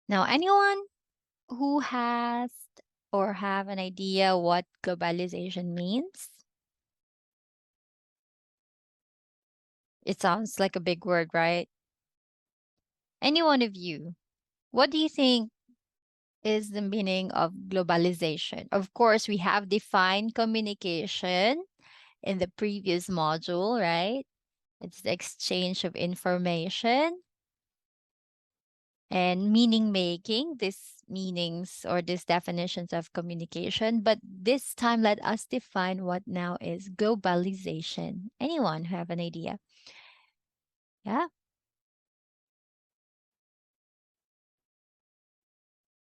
Now, anyone who has or have an idea what globalization means? It sounds like a big word, right? Any one of you, what do you think is the meaning of globalization? Of course, we have defined communication in the previous module, right? It's the exchange of information and meaning making, these meanings or these definitions of communication. But this time, let us define what now is globalization. Anyone have an idea? Yeah.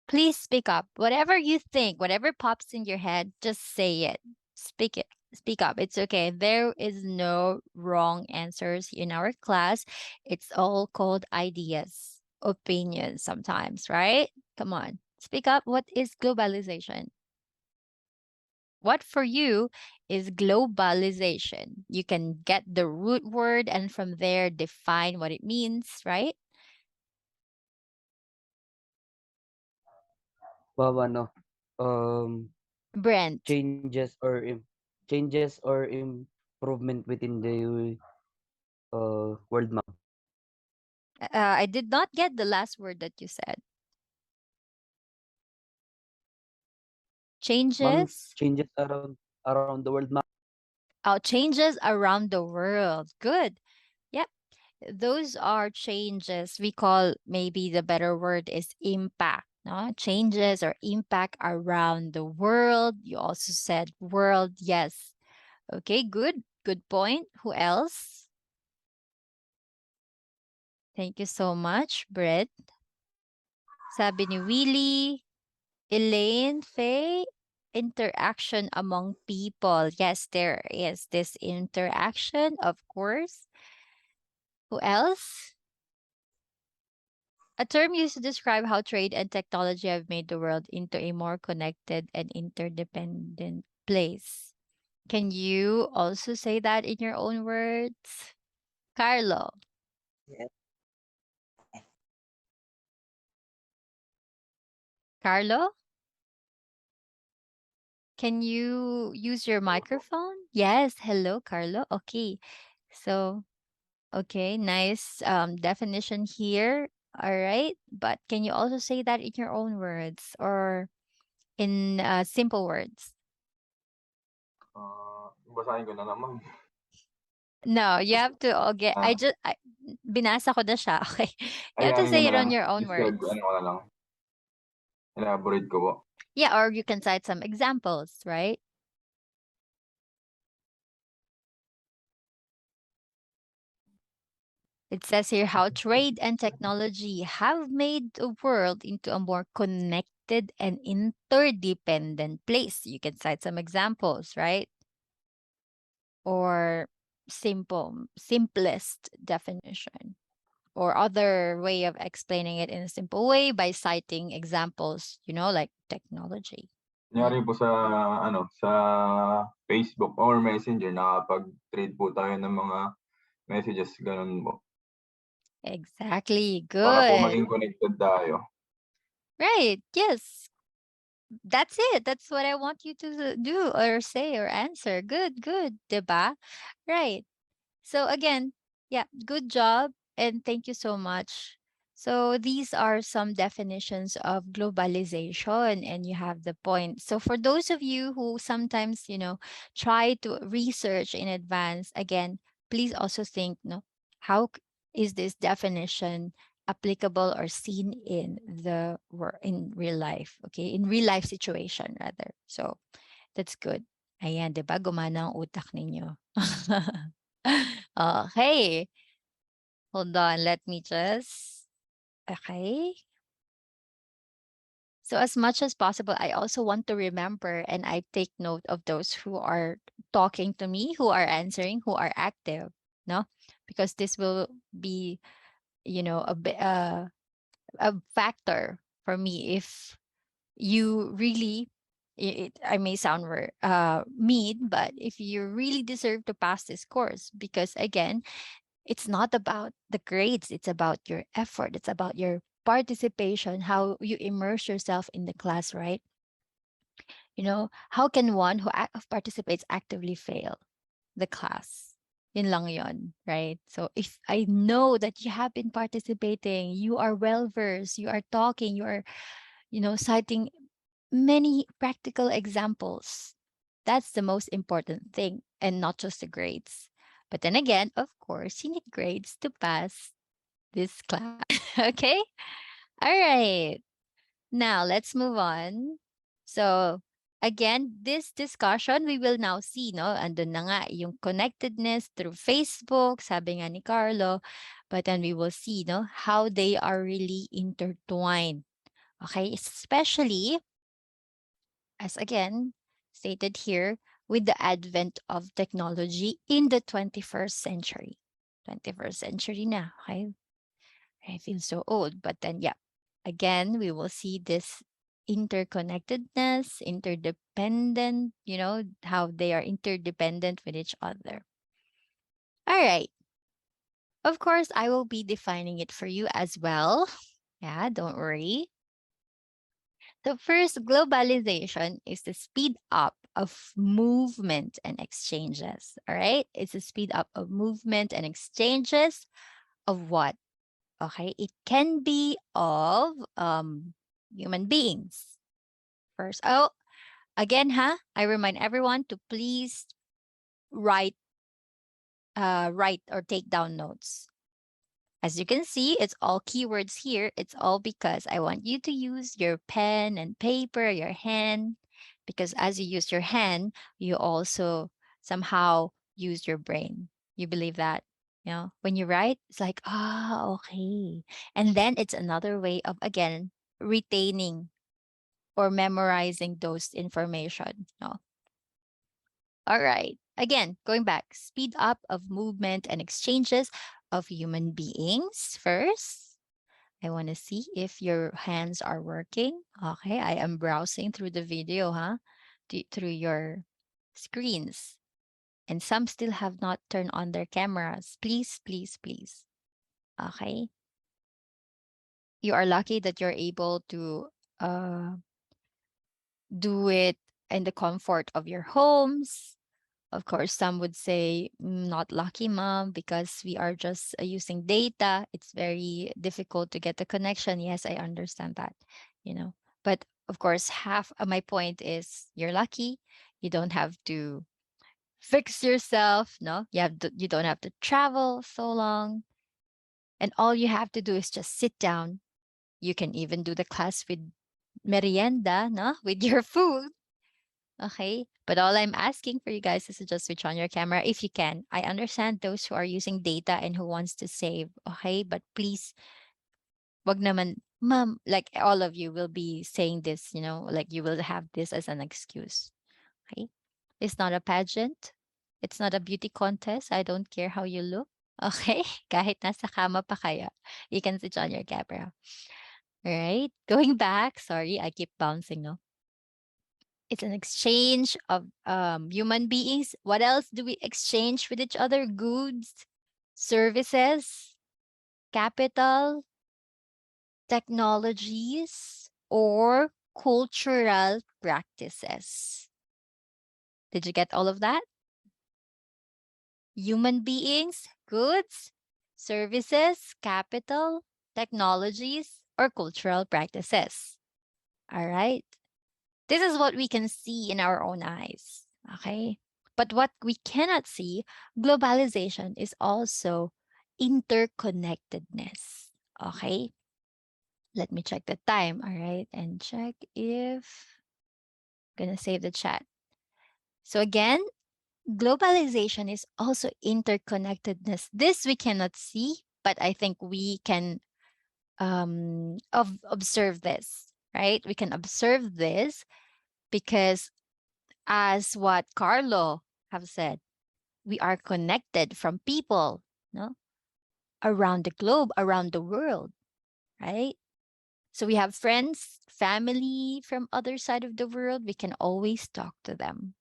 Please speak up. Whatever you think, whatever pops in your head, just say it. Speak it. Speak up. It's okay. There is no wrong answers in our class. It's all called ideas, opinions sometimes, right? Come on. Speak up. What is globalization? What for you is globalization? You can get the root word and from there define what it means, right? Wow, ano, um, Brent, changes or improvement within the world map. I did not get the last word that you said. Ma'am, Changes? changes around the world map. Oh, changes around the world. Good. Yep. Those are changes. We call maybe the better word is impact. No? Changes or impact around the world. You also said world. Yes. Okay, good. Good point. Who else? Thank you so much, Brett. Sabi ni Willie, Elaine, Faye, interaction among people. Yes, there is this interaction, of course. Who else? A term used to describe how trade and technology have made the world into a more connected and interdependent place. Can you also say that in your own words? Carlo. Carlo, can you use your microphone? Yes. Hello, Carlo. Okay. So, okay, nice definition here. All right. But can you also say that in your own words or in simple words? Basahin ko na naman. No, you have to okay. Ah, Binasa ko na siya. Okay. You have to Ayanin ko say na it lang. on your own Describe, words. ano ko na lang. Elaborate ko po. Yeah, or you can cite some examples, right? It says here how trade and technology have made the world into a more connected and interdependent place. You can cite some examples, right? Or simplest definition or other way of explaining it in a simple way by citing examples, like technology. Kunyari po sa, sa Facebook or Messenger, nakapag-trade po tayo ng mga messages, ganun po. Exactly. Para po Good. maging connected tayo. Right. Yes. That's it. That's what I want you to do or say or answer. Good, good. Diba? Right. So again, yeah, good job and thank you so much. So these are some definitions of globalization and you have the point. So for those of you who sometimes, try to research in advance, again, please also think, no, how is this definition applicable or seen in in real life, okay? In real life situation rather. So that's good. Ayan, 'di ba gumana ang utak ninyo. Okay. Hold on, let me just okay. So as much as possible, I also want to remember and I take note of those who are talking to me, who are answering, who are active, no? Because this will be, a factor for me if you really I may sound mean, but if you really deserve to pass this course, because again, it's not about the grades, it's about your effort, it's about your participation, how you immerse yourself in the class, right? How can one who participates actively fail the class? Yun lang yun, right? So if I know that you have been participating, you are well versed, you are talking, you are, citing many practical examples. That's the most important thing, and not just the grades. But then again, of course, you need grades to pass this class. Okay? All right. Now, let's move on. So, again, this discussion, we will now see, no? Andun na nga, yung connectedness through Facebook, sabi nga ni Carlo. But then we will see, no, how they are really intertwined. Okay? Especially, as again stated here, with the advent of technology in the 21st century. 21st century na, okay? I feel so old, but then, yeah, again, we will see this interconnectedness, interdependent, how they are interdependent with each other. All right. Of course, I will be defining it for you as well. Yeah, don't worry. The first, globalization is the speed up of movement and exchanges. All right. It's a speed up of movement and exchanges of what? Okay, it can be of human beings. First, again, I remind everyone to please write, write or take down notes. As you can see, it's all keywords here. It's all because I want you to use your pen and paper, your hand, because as you use your hand, you also somehow use your brain. You believe that? When you write, it's like, okay. And then it's another way of, again, retaining or memorizing those information. No? All right. Again, going back, speed up of movement and exchanges of human beings first. I want to see if your hands are working. Okay, I am browsing through the video, through your screens. And some still have not turned on their cameras. Please, please, please. Okay. You are lucky that you're able to uh, do it in the comfort of your homes. Of course, some would say, not lucky, mom, because we are just using data. It's very difficult to get the connection. Yes, I understand that, you know. But of course, half of my point is you're lucky. You don't have to fix yourself. No, you don't have to travel so long. And all you have to do is just sit down. You can even do the class with merienda, no, with your food. Okay. But all I'm asking for you guys is to just switch on your camera if you can. I understand those who are using data and who wants to save. Okay. But please, wag naman, ma'am, like all of you will be saying this, like you will have this as an excuse. Okay. It's not a pageant. It's not a beauty contest. I don't care how you look. Okay. Kahit nasa kama pa kaya, you can switch on your camera. All right. Going back. Sorry, I keep bouncing, no? It's an exchange of human beings. What else do we exchange with each other? Goods, services, capital, technologies, or cultural practices. Did you get all of that? Human beings, goods, services, capital, technologies, or cultural practices. All right. This is what we can see in our own eyes. Okay. But what we cannot see, globalization is also interconnectedness. Okay. Let me check the time. All right. And check if I'm going to save the chat. So again, globalization is also interconnectedness. This we cannot see, but I think we can observe this, right? We can observe this because, as what Carlo have said, we are connected from people, no, around the globe, around the world, right? So we have friends, family from other side of the world. We can always talk to them.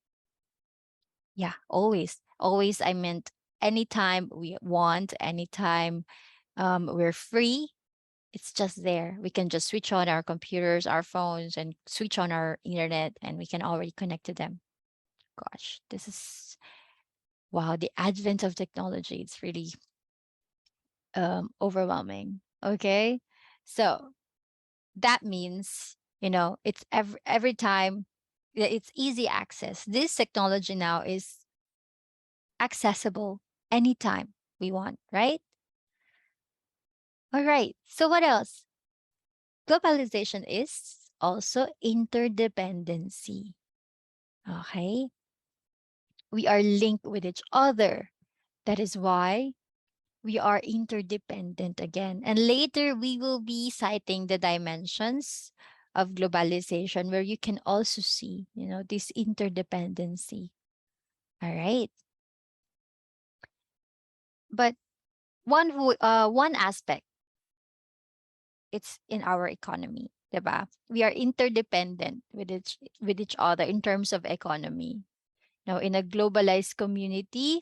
Yeah, always. Always, I meant anytime we want, anytime we're free. It's just there. We can just switch on our computers, our phones, and switch on our internet, and we can already connect to them. Gosh, this is wow. The advent of technology, it's really overwhelming. Okay. So that means, it's every time it's easy access. This technology now is accessible anytime we want, right? All right. So what else? Globalization is also interdependency. Okay. We are linked with each other. That is why we are interdependent again. And later we will be citing the dimensions of globalization where you can also see, this interdependency. All right. But one aspect, it's in our economy, diba? We are interdependent with each other in terms of economy. Now, in a globalized community,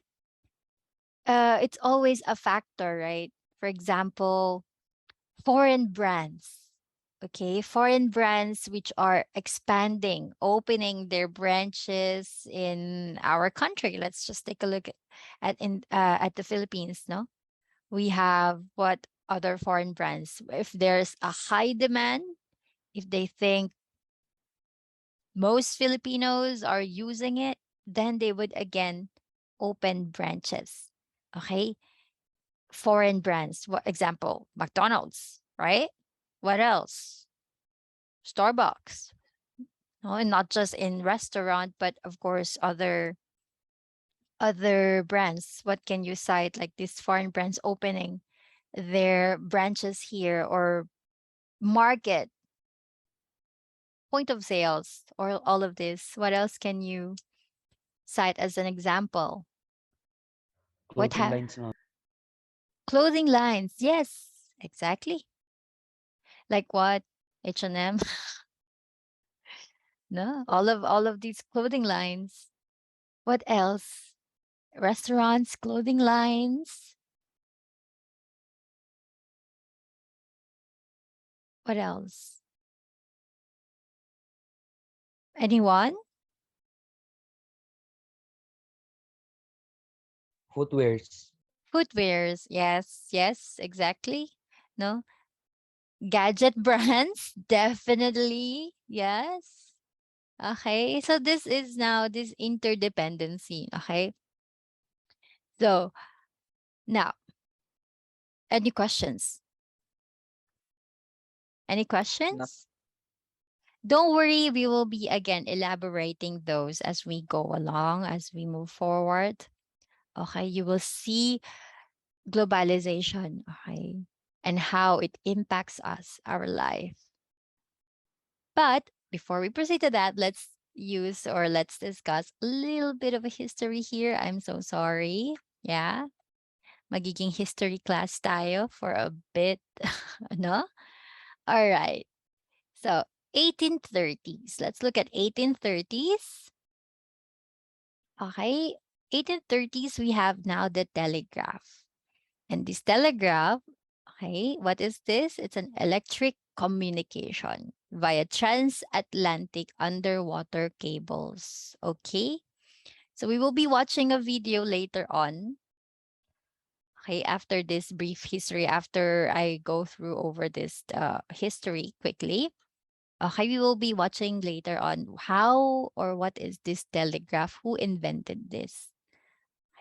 it's always a factor, right? For example, foreign brands. Okay, foreign brands which are expanding, opening their branches in our country. Let's just take a look at the Philippines. No, we have what other foreign brands. If there's a high demand, if they think most Filipinos are using it, then they would again open branches. Okay, foreign brands. What example? McDonald's, right? What else? Starbucks. No, and not just in restaurant, but of course other brands. What can you cite like these foreign brands opening their branches here or market point of sales or all of this? What else can you cite as an example? What Clothing lines, ma'am. clothing lines? Yes, exactly. Like what? H&M. No, all of these clothing lines. What else? Restaurants, clothing lines. What else? Anyone? Footwears. Footwears. Yes, yes, exactly. No. Gadget brands, definitely. Yes. Okay. So this is now this interdependency. Okay. So now, any questions? Any Not questions? Don't worry, we will be again elaborating those as we go along, as we move forward. Okay, you will see globalization, okay, and how it impacts us, our life. But before we proceed to that, let's discuss a little bit of a history here. I'm so sorry. Yeah, magiging history class tayo for a bit, no? All right. So, 1830s. Let's look at 1830s. Okay. 1830s, we have now the telegraph. And this telegraph, okay, what is this? It's an electric communication via transatlantic underwater cables. Okay. So we will be watching a video later on. Okay, after this brief history, after I go through over this history quickly. Okay, we will be watching later on how or what is this telegraph? Who invented this?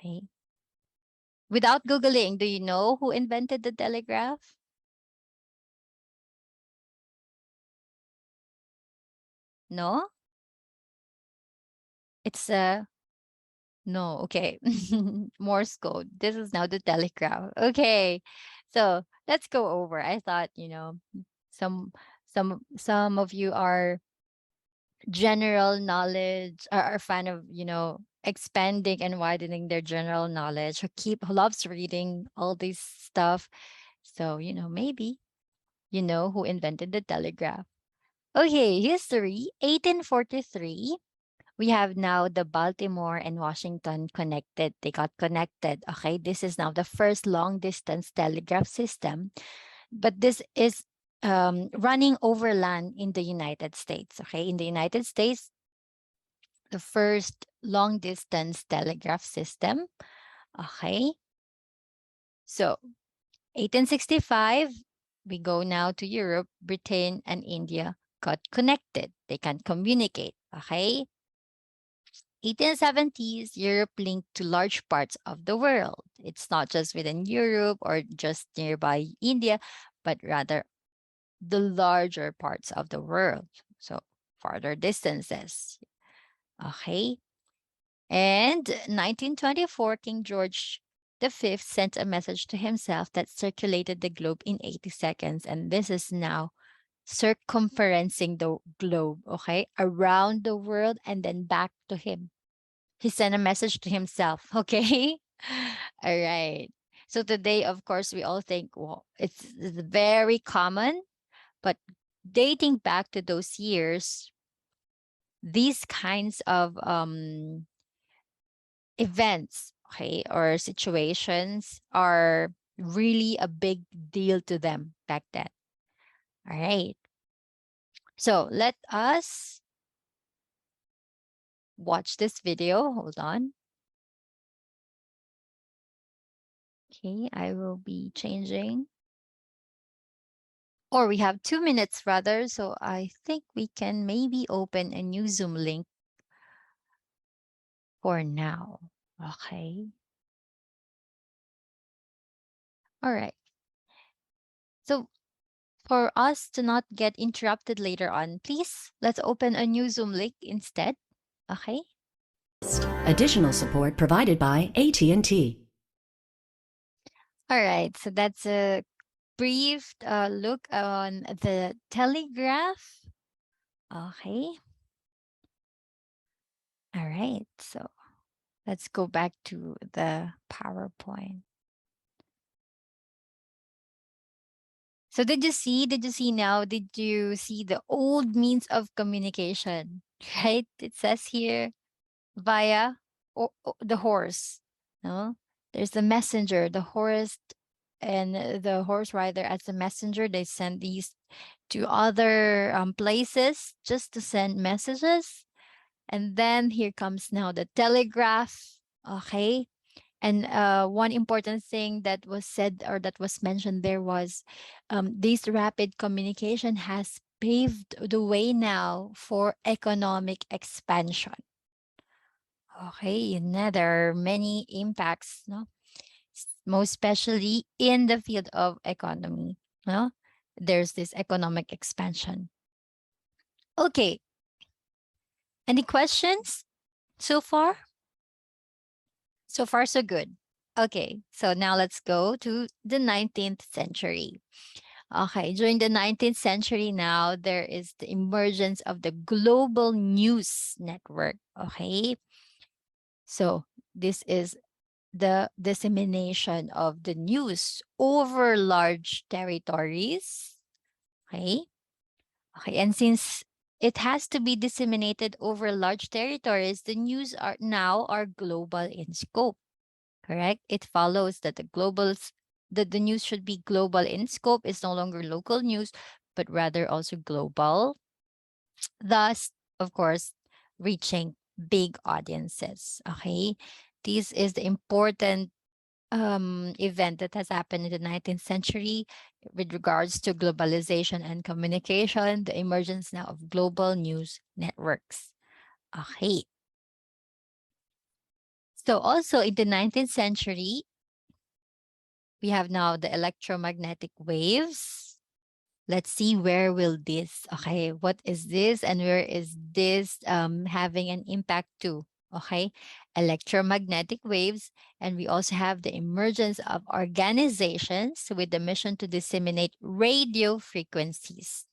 Okay. Without Googling, do you know who invented the telegraph? No? It's a no, okay. Morse code. This is now the telegraph. Okay. So let's go over. I thought, some some of you are general knowledge are fan of, expanding and widening their general knowledge who loves reading all this stuff. So, maybe you know who invented the telegraph. Okay, history 1843. We have now the Baltimore and Washington connected. They got connected. Okay, this is now the first long distance telegraph system But this is running over land in the United States. Okay, in the United States, the first long distance telegraph system. Okay, so 1865, we go now to Europe, Britain, and India got connected. They can communicate. Okay, 1870s, Europe linked to large parts of the world. It's not just within Europe or just nearby India, but rather the larger parts of the world. So farther distances. Okay. And 1924, King George V sent a message to himself that circulated the globe in 80 seconds. And this is now circumferencing the globe, okay, around the world and then back to him. He sent a message to himself, okay? All right. So today, of course, we all think, well, it's very common, but dating back to those years, these kinds of events, okay, or situations are really a big deal to them back then. All right. So let us watch this video. Hold on. Okay, I will be changing. Or we have 2 minutes rather. So I think we can maybe open a new Zoom link for now. Okay. All right. So for us to not get interrupted later on, please let's open a new Zoom link instead. Okay. Additional support provided by AT&T. All right. So that's a brief look on the telegraph. Okay. All right. So let's go back to the PowerPoint. So did you see? Did you see now? Did you see the old means of communication? Right? It says here via the horse. No, there's the messenger, the horse, and the horse rider as the messenger. They send these to other places just to send messages. And then here comes now the telegraph. Okay. And one important thing that was said or that was mentioned there was this rapid communication has paved the way now for economic expansion. Okay, there are many impacts, no? Most especially in the field of economy. No? There's this economic expansion. Okay, any questions so far? So far, so good. Okay, so now let's go to the 19th century. Okay, during the 19th century now, there is the emergence of the global news network. Okay, so this is the dissemination of the news over large territories. Okay. Okay. And since it has to be disseminated over large territories, the news are now are global in scope. Correct? It follows that the news should be global in scope. It's no longer local news, but rather also global. Thus, of course, reaching big audiences. Okay. This is the important event that has happened in the 19th century with regards to globalization and communication, the emergence now of global news networks. Okay. So also in the 19th century, we have now the electromagnetic waves. Let's see where will this, okay, what is this and where is this having an impact to? Okay, electromagnetic waves. And we also have the emergence of organizations with the mission to disseminate radio frequencies.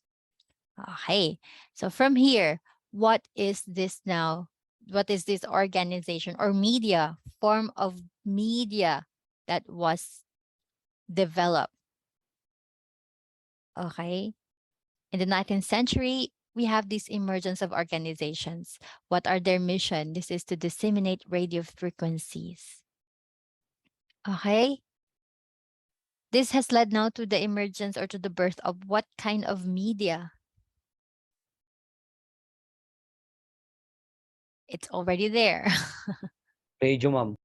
Okay, so from here, what is this now? What is this organization or media, form of media that was developed? Okay, in the 19th century, we have this emergence of organizations. What are their mission? This is to disseminate radio frequencies. Okay. This has led now to the emergence or to the birth of what kind of media? It's already there. Radio, ma'am.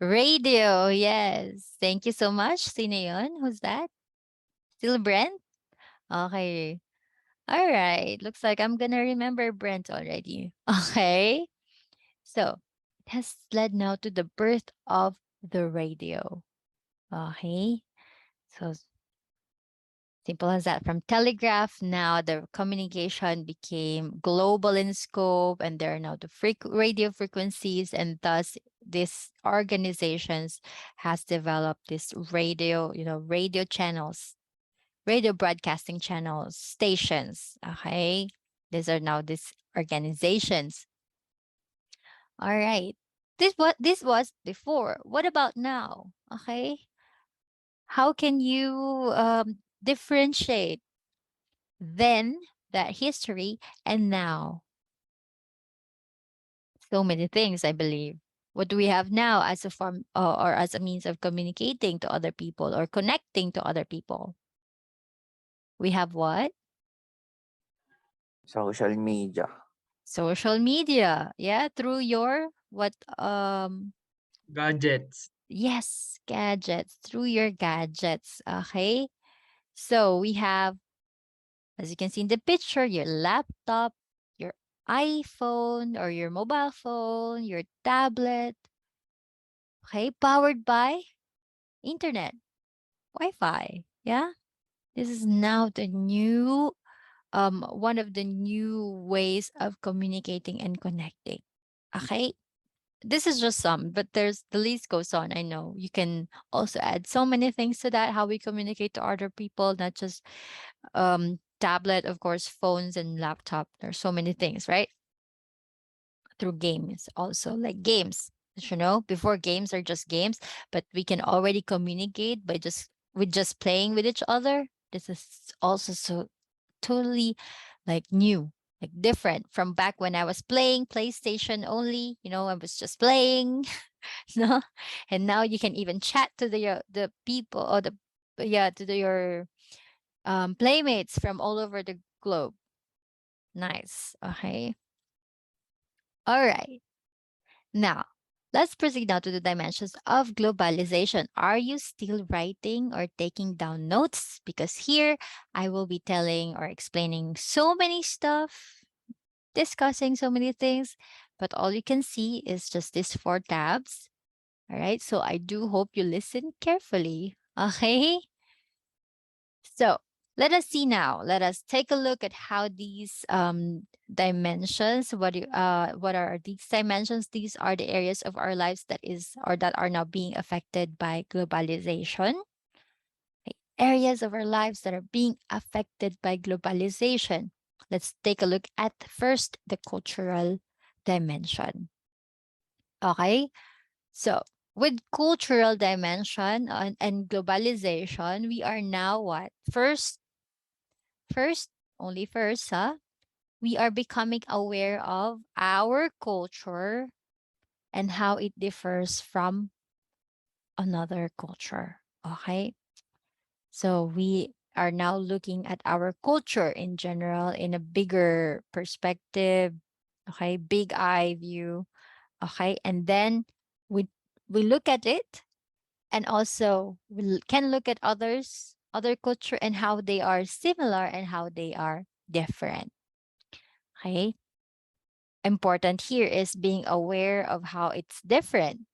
Radio, yes. Thank you so much. Sino yun? Who's that? Still Brent? Okay. All right. Looks like I'm gonna remember Brent already. Okay. So it has led now to the birth of the radio. Okay. So simple as that. From telegraph, now the communication became global in scope, and there are now the radio frequencies, and thus these organizations has developed this radio, radio channels, radio broadcasting channels, stations. Okay, these are now these organizations. All right, this was before. What about now? Okay, how can you differentiate then that history and now? So many things, I believe. What do we have now as a form or as a means of communicating to other people or connecting to other people? We have what? Social media. Social media. Yeah, through your what Gadgets. yes, gadgets, through your gadgets. Okay. So we have, as you can see in the picture, your laptop, your iPhone or your mobile phone, your tablet, okay, powered by internet, Wi-Fi. Yeah. This is now the new one of the new ways of communicating and connecting. Okay. This is just some, but there's the list goes on. I know you can also add so many things to that, how we communicate to other people, not just tablet, of course, phones and laptop. There's so many things, right? Through games also, like games. Before games are just games, but we can already communicate by just playing with each other. This is also so totally like new, like different from back when I was playing PlayStation only. I was just playing, no, and now you can even chat to the people or the yeah to your playmates from all over the globe. Nice. Okay. All right. Now, let's proceed now to the dimensions of globalization. Are you still writing or taking down notes? Because here I will be telling or explaining so many stuff, discussing so many things, but all you can see is just these four tabs. All right. So I do hope you listen carefully. Okay. So let us see now. Let us take a look at how these dimensions. What are these dimensions? These are the areas of our lives that are now being affected by globalization. Okay, areas of our lives that are being affected by globalization. Let's take a look at first the cultural dimension. Okay, so with cultural dimension and globalization, we are now what? First, only first, huh? We are becoming aware of our culture and how it differs from another culture. Okay. So we are now looking at our culture in general in a bigger perspective. Okay. Big eye view. Okay. And then we we look at it, and also we can look at other culture and how they are similar and how they are different. Okay. Important here is being aware of how it's different.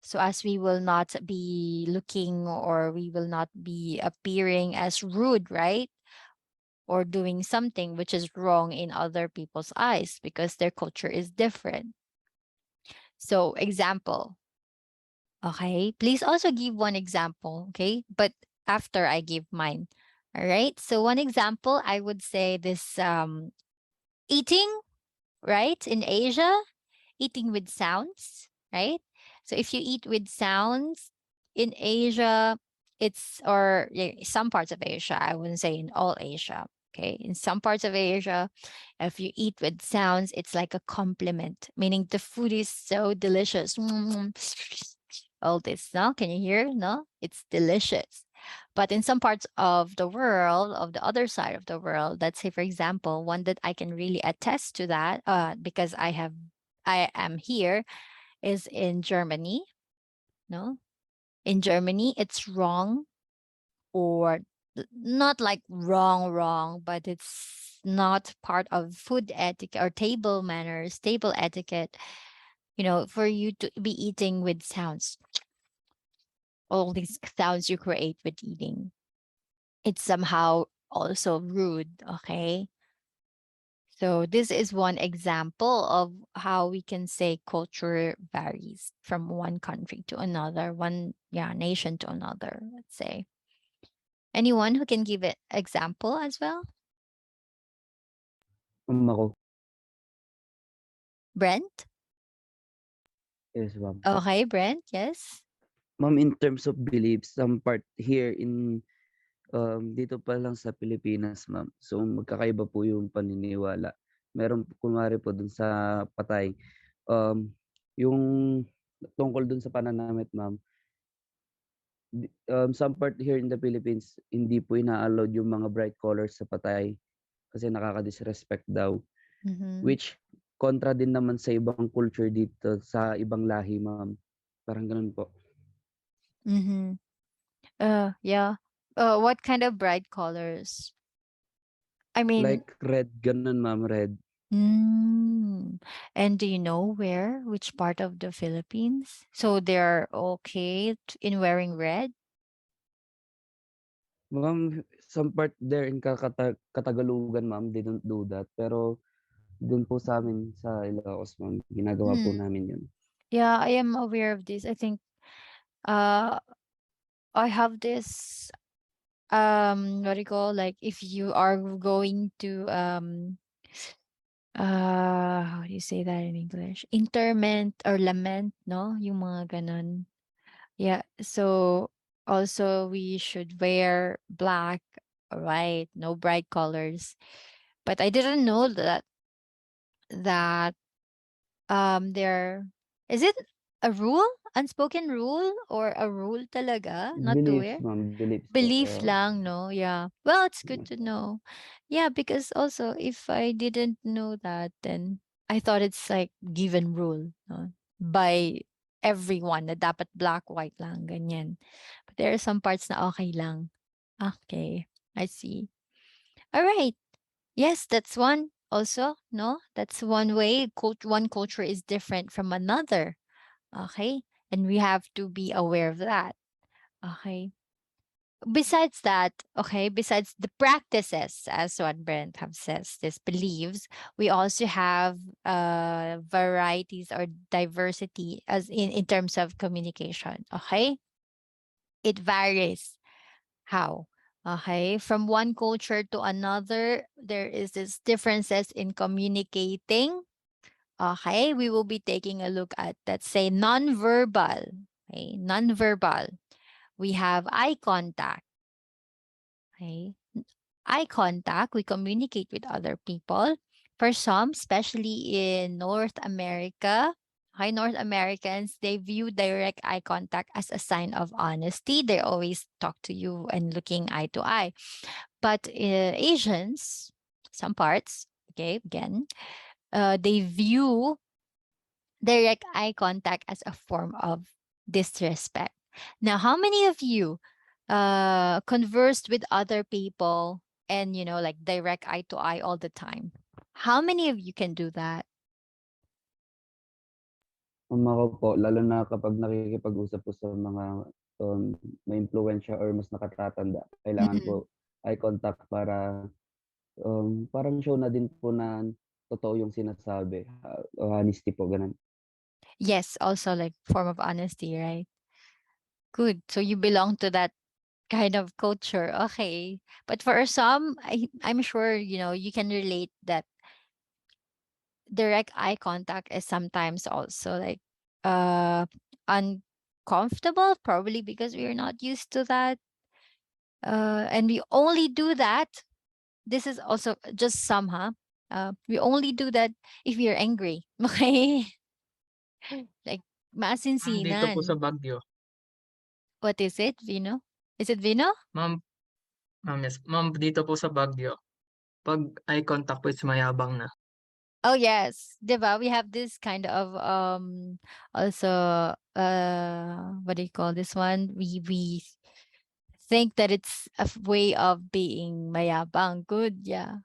So as we will not be looking or we will not be appearing as rude, right? Or doing something which is wrong in other people's eyes because their culture is different. So example, okay? Please also give one example, okay? But after I give mine. All right? So one example, I would say this eating, right? In Asia, eating with sounds, right? So if you eat with sounds in Asia, some parts of Asia, I wouldn't say in all Asia. Okay. In some parts of Asia, if you eat with sounds, it's like a compliment, meaning the food is so delicious. All this, no? Can you hear? No? It's delicious. But in some parts of the world, of the other side of the world, let's say for example, one that I can really attest to that, because I am here, is in Germany. No, in Germany, it's wrong, or not like wrong, but it's not part of food etiquette or table manners, table etiquette, for you to be eating with sounds, all these sounds you create with eating. It's somehow also rude, okay? So this is one example of how we can say culture varies from one country to another, one nation to another, let's say. Anyone who can give an example as well? Ako. Brent? Yes, ma'am. Okay, Brent, yes. Ma'am, in terms of beliefs, some part here dito pa lang sa Pilipinas, ma'am. So, magkakaiba po yung paniniwala. Meron kunwari po dun sa patay, um, yung tungkol dun sa pananamit, ma'am, some part here in the Philippines, hindi po ina-allowed yung mga bright colors sa patay kasi nakaka-disrespect daw. Mm-hmm. Which kontra din naman sa ibang culture dito sa ibang lahi, ma'am. Parang ganun po. Mm-hmm. Yeah. What kind of bright colors? I mean, Like red, ganun, ma'am, red. and do you know which part of the Philippines? So they're okay in wearing red? Ma'am, some part there in Katagalugan, ma'am, they don't do that. Pero dun po sa amin sa Ilocos, ma'am, ginagawa po Hmm. namin yun. Yeah, I am aware of this. I think uh I have this what do you call, like, if you are going to how do you say that in English? Interment or lament, no? Yung mga ganon. Yeah. So also we should wear black, right? No bright colors. But I didn't know that there is it a rule? Unspoken rule or a rule talaga not to Beliefs, wear? ma'am, beliefs po. Belief lang, no? Yeah. Well, it's good to know. Yeah, because also if I didn't know that, then I thought it's like given rule, no? By everyone na dapat black, white lang, ganyan. But there are some parts na okay lang. Okay, I see. All right. Yes, that's one also, no? That's one way. One culture is different from another. Okay. And we have to be aware of that. Okay. Besides that, okay, besides the practices, as what Brent have says, this beliefs, we also have varieties or diversity as in terms of communication. Okay. It varies. How? Okay. From one culture to another, there is this differences in communicating. Okay. We will be taking a look at, let's say, nonverbal. Okay. Nonverbal. We have eye contact. Okay. Eye contact, we communicate with other people. For some, especially in North America, North Americans, they view direct eye contact as a sign of honesty. They always talk to you and looking eye to eye. But Asians, some parts, okay, again, they view direct eye contact as a form of disrespect. Now, how many of you conversed with other people and, like direct eye to eye all the time? How many of you can do that? Ako po, lalo na kapag nakikipag-usap po sa mga may impluwensya or mas nakatatanda, kailangan Mm. po eye contact para parang show na din po na totoo yung sinasabi, honesty po, gano'n. Yes, also like form of honesty, right? Good. So you belong to that kind of culture. Okay. But for some, I'm sure, you can relate that direct eye contact is sometimes also like uh uncomfortable, probably because we're not used to that. And we only do that. This is also just some, huh? We only do that if you're angry. Okay. Like Dito po sa masinsinan. Baguio, What is it, Vino? Is it Vino? Ma'am yes. Ma'am, dito po sa Baguio, 'pag eye contact po is mayabang na. Oh yes, 'di ba? We have this kind of also what do you call this one? We think that it's a way of being mayabang. Good, yeah.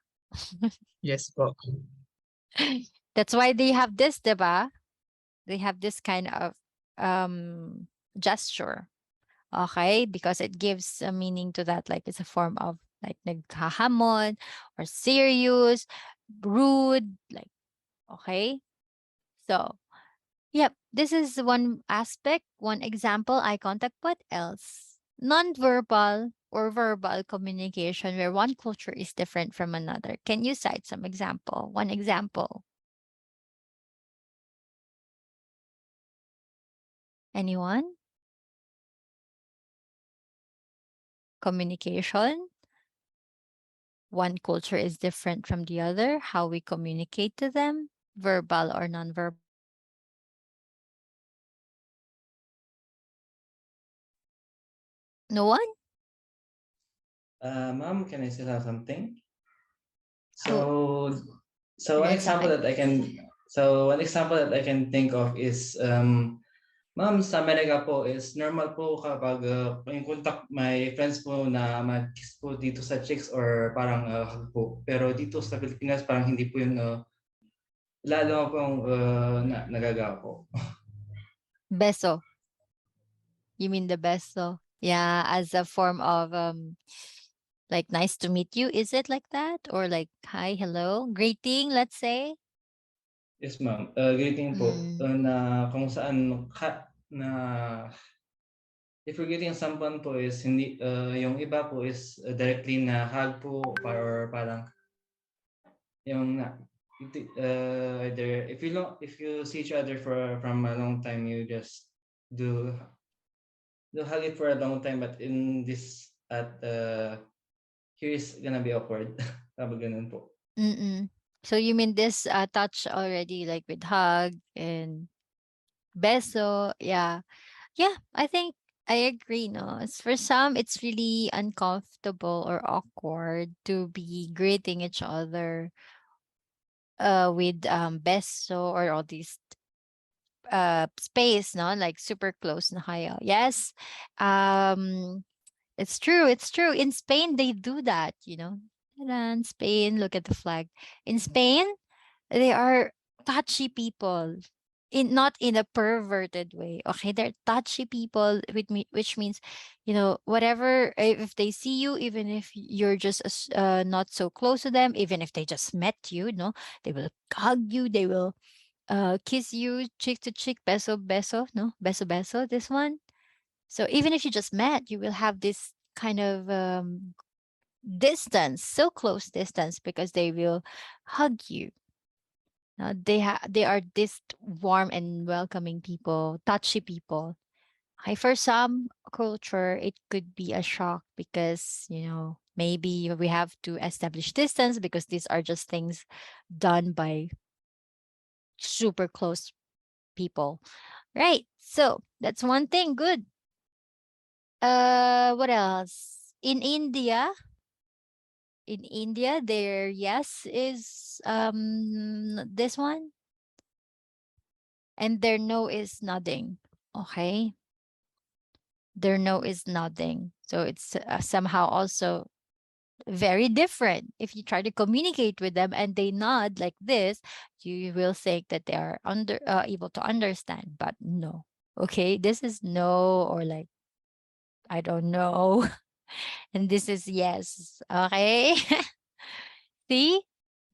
Yes po. That's why they have this, 'di ba? They have this kind of gesture. Okay, because it gives a meaning to that, like it's a form of like naghahamon or serious, rude, like okay. So yep, this is one aspect, one example, eye contact. What else? Non-verbal or verbal communication where one culture is different from another. Can you cite some example? One example. Anyone? Communication. One culture is different from the other. How we communicate to them, verbal or non-verbal. No one? Ma'am, can I still have something? Go. So, so one Right, example something. that I can, think of is, ma'am, sa Amerika po is normal po kapag yung contact may friends po na mag-kiss po dito sa chicks or parang hug po. Pero dito sa Pilipinas parang hindi po yun lalo po yung nagagawa po. Beso. You mean the beso? Yeah, as a form of like nice to meet you. Is it like that? Or like hi, hello, greeting, let's say? Yes, ma'am. Greeting po Mm. na kung saan na if you're greeting someone po is hindi yung iba po is directly na hug po or parang yung either if you see each other from a long time you just do hug it for a long time but in this at here is gonna be awkward. Kapag ganun po. Mm-mm. So you mean this touch already, like with hug and beso? Yeah. Yeah, I think I agree. No, for some, it's really uncomfortable or awkward to be greeting each other with beso or all these space, no, like super close na kayo. Yes, it's true. It's true. In Spain, they do that. In Spain, look at the flag. In Spain, they are touchy people. Not in a perverted way. Okay, they're touchy people with me, which means, whatever if they see you, even if you're just not so close to them, even if they just met you, they will hug you. They will kiss you cheek to cheek, beso beso, no, beso beso. This one. So even if you just met, you will have this kind of distance, so close distance, because they will hug you. They are this warm and welcoming people, touchy people. Okay, for some culture, it could be a shock because maybe we have to establish distance because these are just things done by super close people, right? So that's one thing. Good. What else? In India, their yes is this one, and their no is nothing. Okay, their no is nothing. So it's somehow also very different. If you try to communicate with them and they nod like this, you will think that they are able to understand, but no. Okay, this is no, or like I don't know, and this is yes. Okay. See?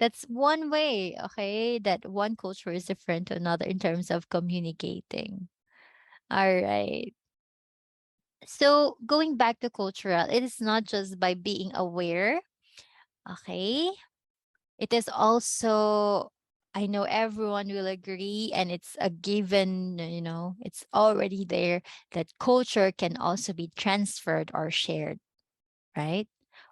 That's one way, okay, that one culture is different to another in terms of communicating. All right. So going back to cultural, it is not just by being aware, okay? It is also, I know everyone will agree, and it's a given, it's already there that culture can also be transferred or shared, right?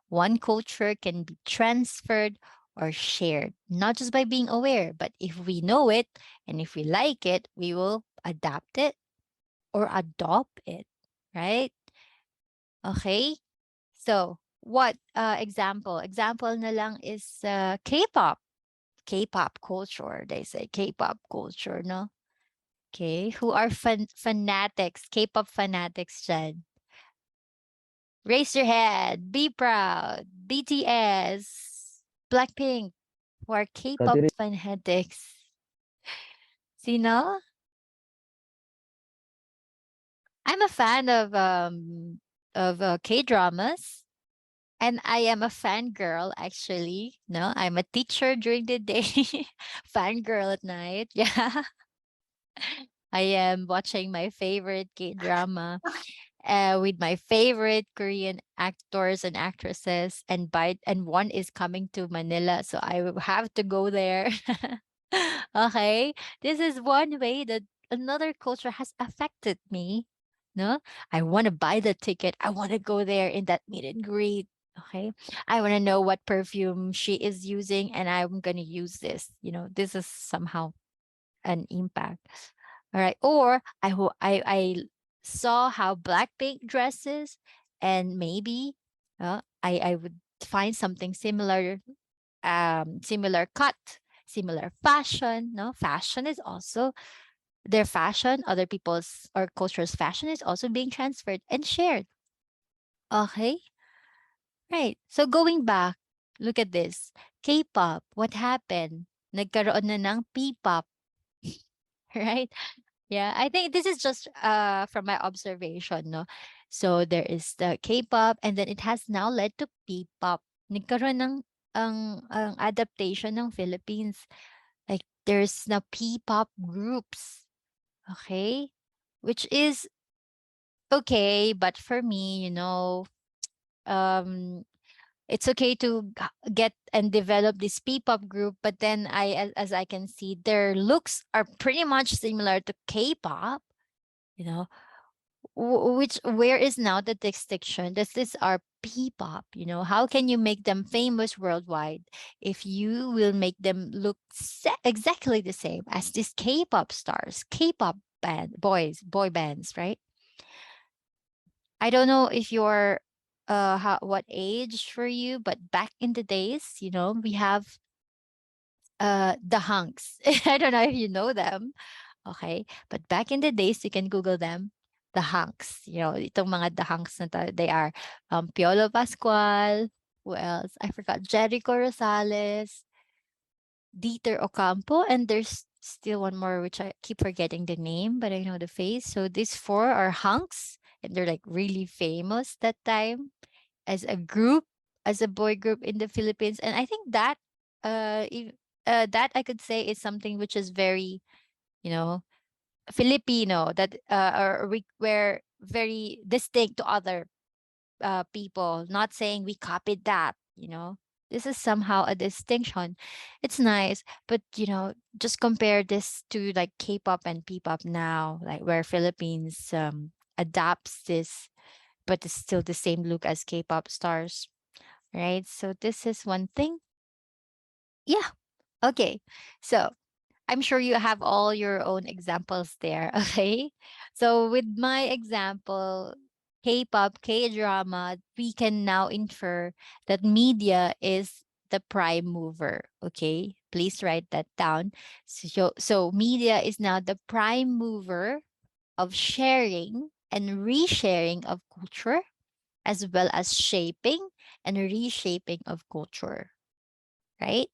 One culture can be transferred or shared, not just by being aware, but if we know it and if we like it, we will adapt it or adopt it, right? Okay? So, what example na lang is K-pop. K-pop culture. They say K-pop culture, no? Okay, who are fanatics, K-pop fanatics dyan? Raise your head, be proud. BTS, Blackpink, who are K-pop Dati rin fanatics. Sino? I'm a fan of K-dramas. And I am a fangirl, actually. No, I'm a teacher during the day, fangirl at night. Yeah. I am watching my favorite K drama with my favorite Korean actors and actresses, and one is coming to Manila, so I will have to go there. Okay, this is one way that another culture has affected me. No, I want to buy the ticket. I want to go there in that meet and greet. Okay, I want to know what perfume she is using, and I'm gonna use this. This is somehow an impact. All right. Or I saw how Blackpink dresses, and maybe I would find something similar, similar cut, similar fashion. No, fashion is also their fashion, other people's or culture's fashion is also being transferred and shared. Okay. Right. So going back, look at this. K-pop, what happened? Nagkaroon na ng P-pop, right? Yeah, I think this is just from my observation, no. So there is the K-pop, and then it has now led to P-pop. Nagkaroon ng ang adaptation ng Philippines. Like there's now P-pop groups, okay? Which is okay, but for me, um it's okay to get and develop this P-pop group, but then as I can see, their looks are pretty much similar to K-pop, you know where is now the distinction? This are P-pop. How can you make them famous worldwide if you will make them look exactly the same as these K-pop stars, K-pop boy bands, right? I don't know if you're what age for you, but back in the days, we have the hunks. I don't know if you know them. Okay, but back in the days, you can Google them. The hunks, itong mga the hunks na they are Piolo Pascual, who else? I forgot. Jericho Rosales, Dieter Ocampo, and there's still one more which I keep forgetting the name, but I know the face. So these four are hunks, and they're like really famous that time as a group, as a boy group in the Philippines. And I think that that I could say is something which is very, you know, Filipino, that we're very distinct to other people. Not saying we copied that. This is somehow a distinction. It's nice, but just compare this to like K-pop and P-pop now, like where Philippines adapts this, but it's still the same look as K-pop stars, right? So this is one thing. Yeah. Okay. So I'm sure you have all your own examples there. Okay. So with my example, K-pop, K-drama, we can now infer that media is the prime mover. Okay. Please write that down. So media is now the prime mover of sharing and resharing of culture, as well as shaping and reshaping of culture, right?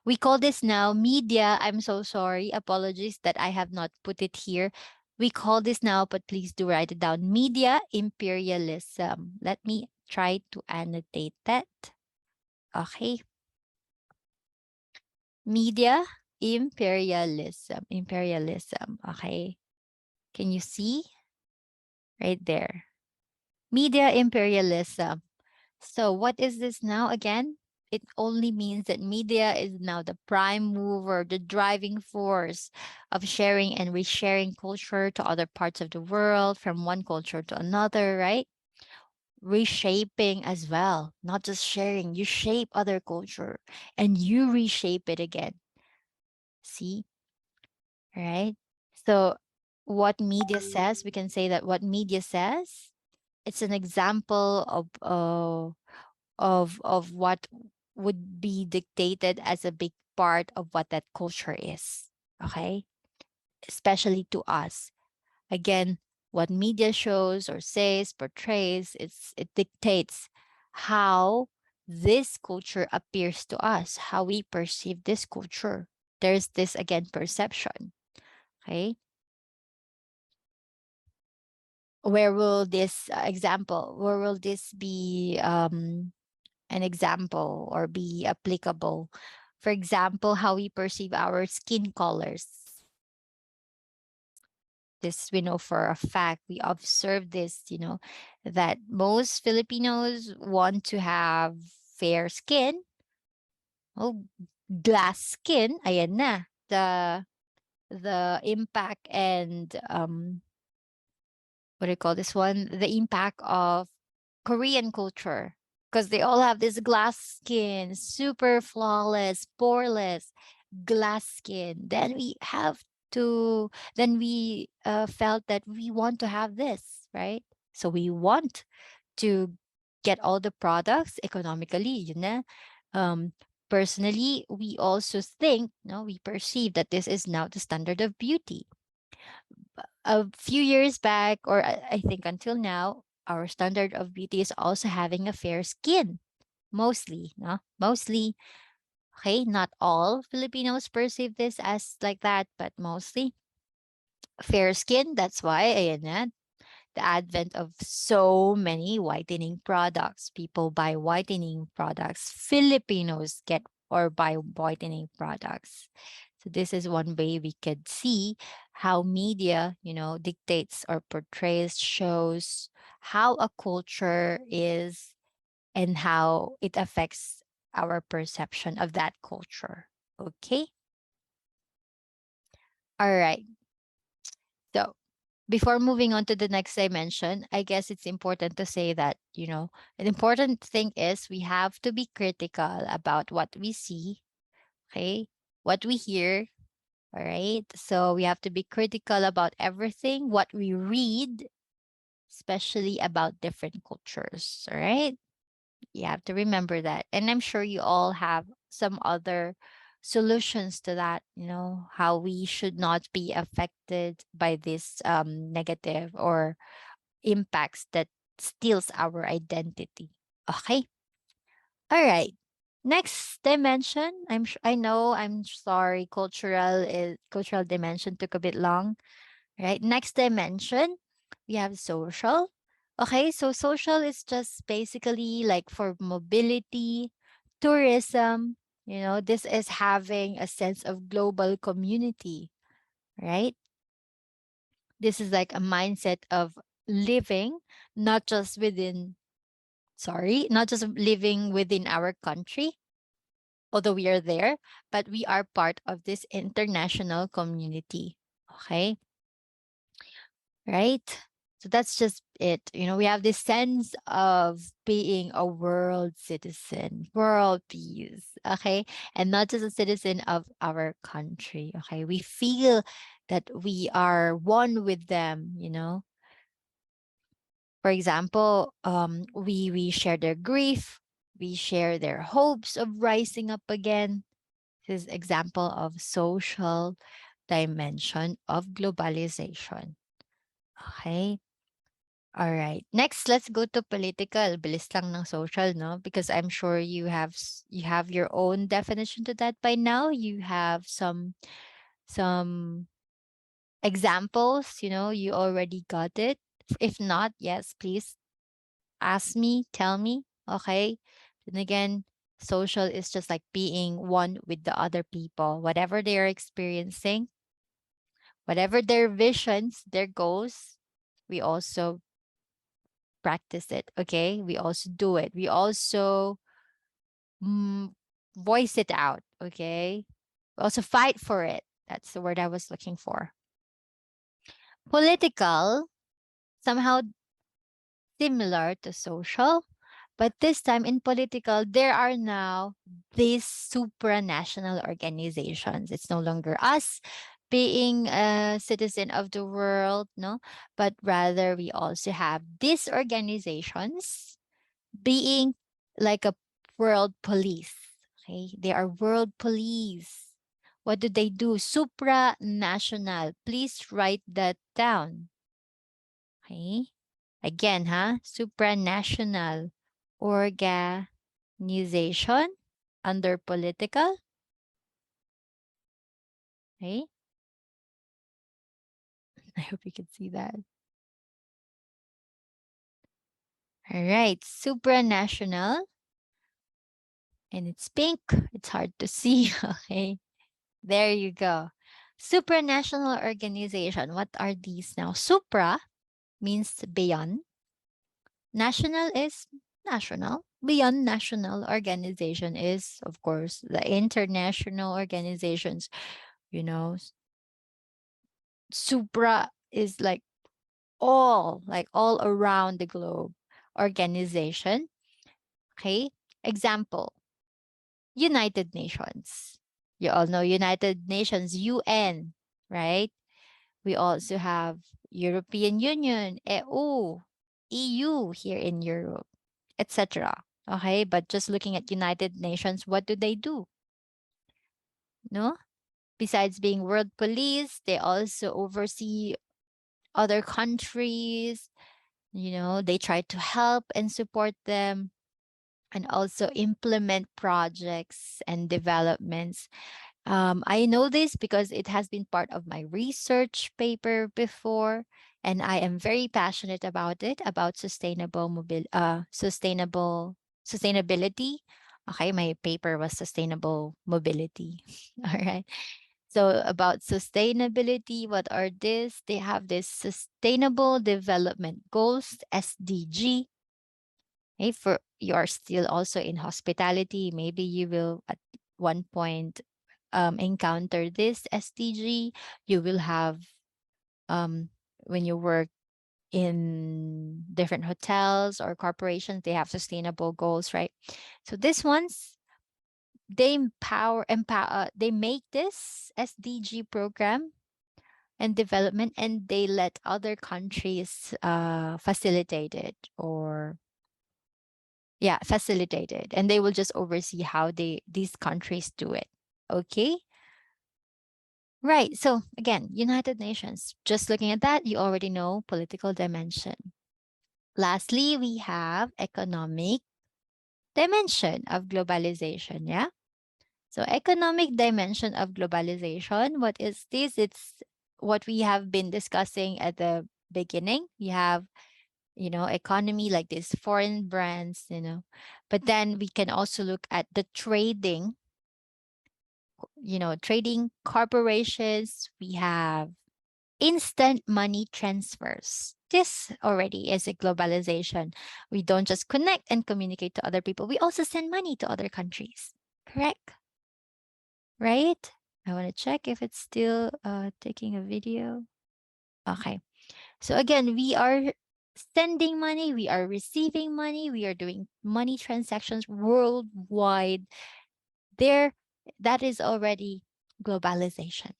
We call this now media. I'm so sorry. Apologies that I have not put it here. We call this now, but please do write it down. Media imperialism. Let me try to annotate that. Okay. Media imperialism. Imperialism. Okay. Can you see? Right there. Media imperialism. So what is this now again? It only means that media is now the prime mover, the driving force of sharing and resharing culture to other parts of the world, from one culture to another, right? Reshaping as well, not just sharing. You shape other culture and you reshape it again. See? Right? So what media says, we can say that what media says It's an example of what would be dictated as a big part of what that culture is. Okay, especially to us. Again, what media shows or says, portrays, it dictates how this culture appears to us, how we perceive this culture. There's this again perception. Okay. Where will this where will this be an example or be applicable? For example, how we perceive our skin colors. This we know for a fact. We observe this, that most Filipinos want to have fair skin. Oh, glass skin. Ayan na. The impact and what do you call this one? The impact of Korean culture. Because they all have this glass skin, super flawless, poreless, glass skin. Then we felt that we want to have this, right? So we want to get all the products economically, Um, personally, we also think, no, we perceive that this is now the standard of beauty. A few years back, or I think until now, our standard of beauty is also having a fair skin. Mostly, no? Mostly. Okay, not all Filipinos perceive this as like that, but mostly fair skin. That's why, ayan na, the advent of so many whitening products. People buy whitening products. Filipinos get or buy whitening products. So this is one way we could see how media, dictates or portrays, shows how a culture is and how it affects our perception of that culture. Okay? All right. So before moving on to the next dimension, I guess it's important to say that, an important thing is we have to be critical about what we see, okay? What we hear, all right? So we have to be critical about everything, what we read, especially about different cultures, all right? You have to remember that. And I'm sure you all have some other solutions to that, how we should not be affected by this negative or impacts that steals our identity. Okay. All right. Next dimension. I know, I'm sorry, cultural dimension took a bit long. Right. Next dimension, we have social. Okay, so social is just basically like for mobility, tourism, this is having a sense of global community, right? This is like a mindset of living not just within, not just living within our country, although we are there, but we are part of this international community. Okay. Right? So that's just it. We have this sense of being a world citizen, world peace, okay? And not just a citizen of our country, okay? We feel that we are one with them. For example, we share their grief, we share their hopes of rising up again. This is example of social dimension of globalization. Okay. All right. Next, let's go to political. Bilis lang ng social, no? Because I'm sure you have your own definition to that by now. You have some examples, you already got it. If not, yes, please ask me, tell me, okay? Then again, social is just like being one with the other people, whatever they are experiencing, whatever their visions, their goals, we also practice it. Okay. We also do it. We also mm, voice it out. Okay. We also fight for it. That's the word I was looking for. Political, somehow similar to social, but this time in political, there are now these supranational organizations. It's no longer us being a citizen of the world, no, but rather we also have these organizations being like a world police. Okay, they are world police. What do they do? Supranational. Please write that down. Okay, again, supranational organization under political. Okay, I hope you can see that. All right, supranational, and it's pink. It's hard to see. Okay, there you go. Supranational organization. What are these now? Supra means beyond. National is national. Beyond national organization is, of course, the international organizations. You know, supra is like all around the globe organization. Okay. Example, United Nations. You all know United Nations, UN, right? We also have European Union, EU here in Europe, etc. Okay, but just looking at United Nations, what do they do? No? Besides being world police, they also oversee other countries. They try to help and support them and also implement projects and developments. I know this because it has been part of my research paper before, and I am very passionate about it, about sustainability. Okay, my paper was sustainable mobility. All right. So about sustainability, what are this? They have this Sustainable Development Goals, SDG. If you are still also in hospitality, maybe you will at one point encounter this SDG. You will have when you work in different hotels or corporations, they have sustainable goals, right? So this ones, they empower, they make this SDG program and development, and they let other countries facilitate it, or yeah, facilitated, and they will just oversee how these countries do it. Okay. Right. So again, United Nations, just looking at that, you already know political dimension. Lastly, we have economic dimension of globalization. Yeah. So economic dimension of globalization, what is this? It's what we have been discussing at the beginning. We have economy, like these foreign brands, but then we can also look at the trading corporations. We have instant money transfers. This already is a globalization. We don't just connect and communicate to other people, we also send money to other countries. Correct? Right? I want to check if it's still taking a video. Okay. So again, we are sending money, we are receiving money, we are doing money transactions worldwide. There, that is already globalization.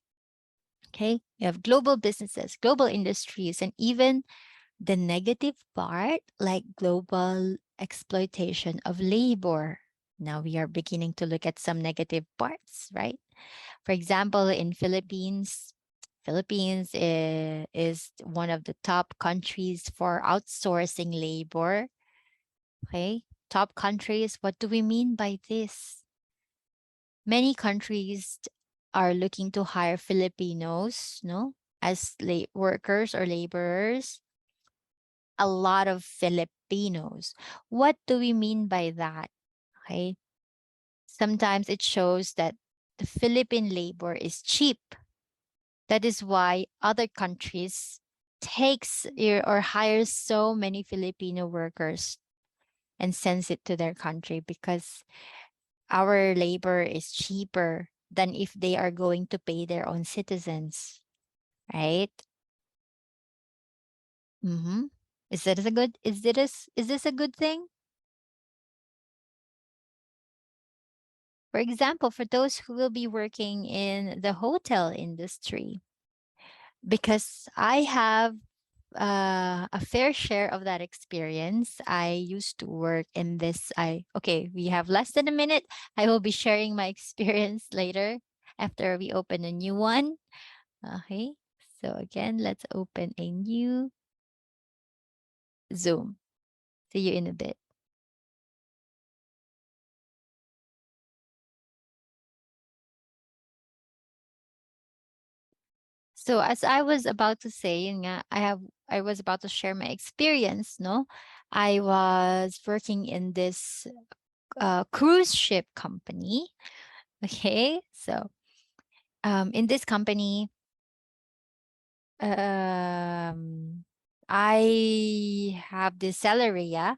Okay. You have global businesses, global industries, and even the negative part, like global exploitation of labor. Now we are beginning to look at some negative parts, right? For example, in Philippines is one of the top countries for outsourcing labor. Okay. Top countries. What do we mean by this? Many countries are looking to hire Filipinos, no, as workers or laborers. A lot of Filipinos. What do we mean by that? Okay. Sometimes it shows that the Philippine labor is cheap. That is why other countries takes or hires so many Filipino workers and sends it to their country, because our labor is cheaper than if they are going to pay their own citizens, right? Mm-hmm. Is this a good thing? For example, for those who will be working in the hotel industry, because I have a fair share of that experience. I used to work in this. Okay, we have less than a minute. I will be sharing my experience later after we open a new one. Okay, so again, let's open a new Zoom. See you in a bit. So as I was about to say, yun nga, I was about to share my experience, no? I was working in this cruise ship company. Okay, so in this company, I have this salary, yeah,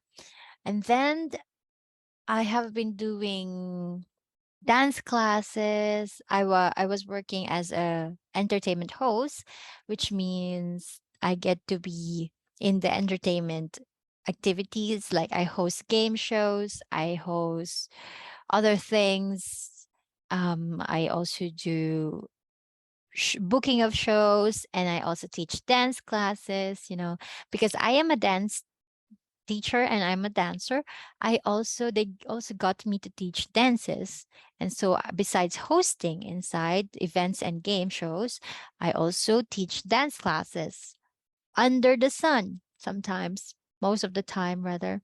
and then I have been doing dance classes. I was working as a entertainment host, which means I get to be in the entertainment activities. Like I host game shows, I host other things. I also do booking of shows, and I also teach dance classes, because I am a dance teacher and I'm a dancer. They also got me to teach dances. And so besides hosting inside events and game shows, I also teach dance classes under the sun sometimes, most of the time rather.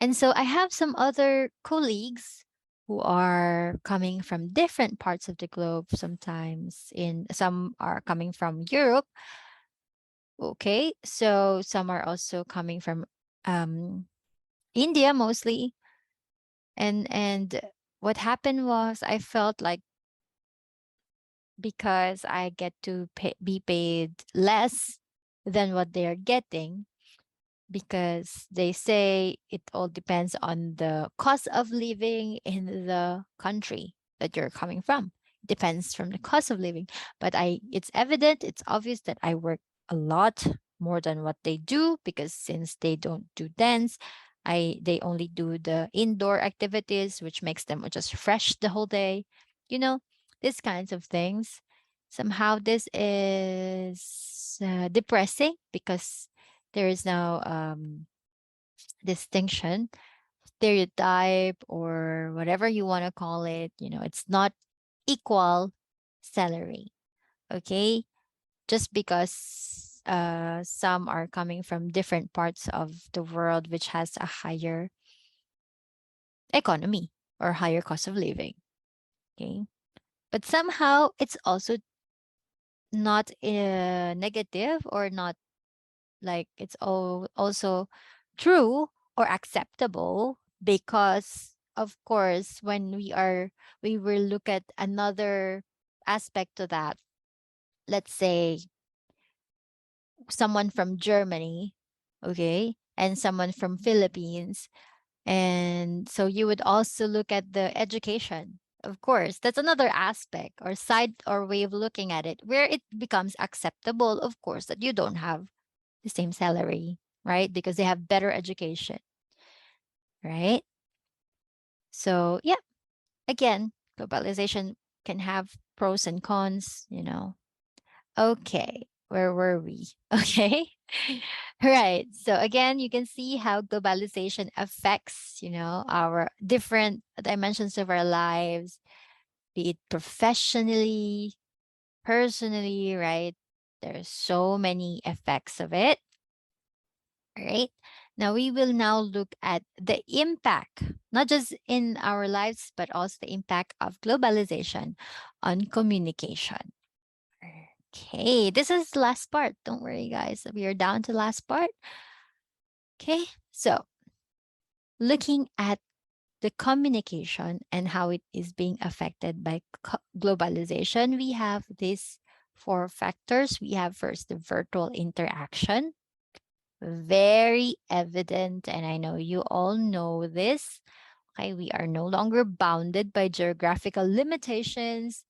And so I have some other colleagues who are coming from different parts of the globe. Sometimes in some are coming from Europe. Okay. So some are also coming from um India mostly. And what happened was I felt like because I get to be paid less than what they are getting, because they say it all depends on the cost of living in the country that you're coming from. Depends from the cost of living. But it's evident, it's obvious that I work a lot more than what they do, because since they don't do dance, they only do the indoor activities, which makes them just fresh the whole day. You know, these kinds of things. Somehow this is depressing, because there is no distinction, stereotype, or whatever you want to call it. It's not equal salary. Okay, just because some are coming from different parts of the world which has a higher economy or higher cost of living. Okay, but somehow it's also not negative, or not like it's also true or acceptable, because of course when we will look at another aspect to that. Let's say someone from Germany, okay, and someone from Philippines, and so you would also look at the education. Of course, that's another aspect or side or way of looking at it, where it becomes acceptable, of course, that you don't have the same salary, right? Because they have better education, right? So, yeah, again, globalization can have pros and cons. Okay, where were we? Okay. Right. So again, you can see how globalization affects, our different dimensions of our lives, be it professionally, personally, right? There's so many effects of it. Right. Now we will now look at the impact, not just in our lives, but also the impact of globalization on communication. Okay, this is the last part. Don't worry, guys. We are down to the last part. Okay, so looking at the communication and how it is being affected by globalization, we have these four factors. We have first the virtual interaction, very evident, and I know you all know this. Okay, we are no longer bounded by geographical limitations.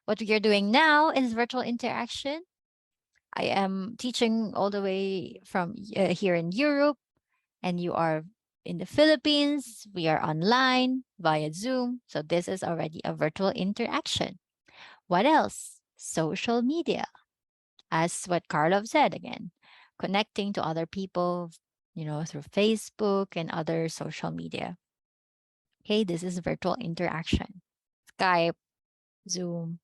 What we are doing now is virtual interaction. I am teaching all the way from here in Europe, and you are In the Philippines, we are online via Zoom. So this is already a virtual interaction. What else? Social media. As what Karlov said again, connecting to other people, through Facebook and other social media. Okay, this is virtual interaction. Skype, Zoom.